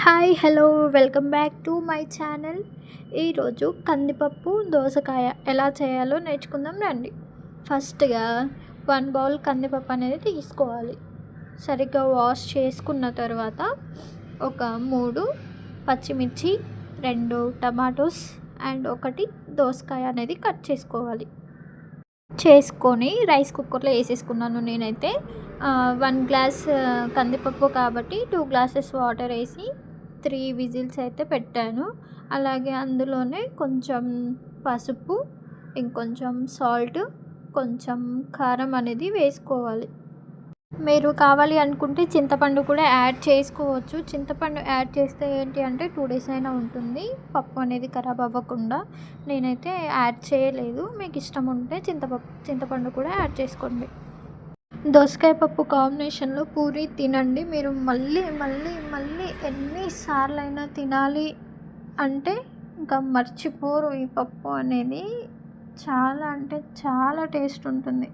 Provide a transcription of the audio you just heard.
Hi hello welcome back to my channel. ఈరోజు కందిపప్పు దోసకాయ ఎలా చేయాలో నేర్చుకుందాం రండి. ఫస్ట్గా 1 బౌల్ కందిపప్పు అనేది తీసుకోవాలి. సరిగ్గా వాష్ చేసుకున్న తర్వాత ఒక 3 పచ్చిమిర్చి, 2 టమాటోస్ అండ్ 1 దోసకాయ అనేది కట్ చేసుకొని రైస్ కుక్కర్లో వేసేసుకున్నాను. నేనైతే 1 గ్లాస్ కందిపప్పు కాబట్టి 2 గ్లాసెస్ వాటర్ వేసి 3 విజిల్స్ అయితే పెట్టాను. అలాగే అందులోనే కొంచెం పసుపు, ఇంకొంచెం సాల్ట్, కొంచెం కారం అనేది వేసుకోవాలి. మీరు కావాలి అనుకుంటే చింతపండు కూడా యాడ్ చేసుకోవచ్చు. చింతపండు యాడ్ చేస్తే ఏంటి అంటే 2 డేస్ అయినా ఉంటుంది, పప్పు అనేది ఖరాబ్ అవ్వకుండా. నేనైతే యాడ్ చేయలేదు. మీకు ఇష్టం ఉంటే చింతపండు కూడా యాడ్ చేసుకోండి. దోసకాయ పప్పు కాంబినేషన్లో పూరి తినండి. మీరు మళ్ళీ మళ్ళీ మళ్ళీ ఎన్నిసార్లైనా తినాలి అంటే ఇంకా మర్చిపోరు. ఈ పప్పు అనేది చాలా అంటే చాలా టేస్ట్ ఉంటుంది.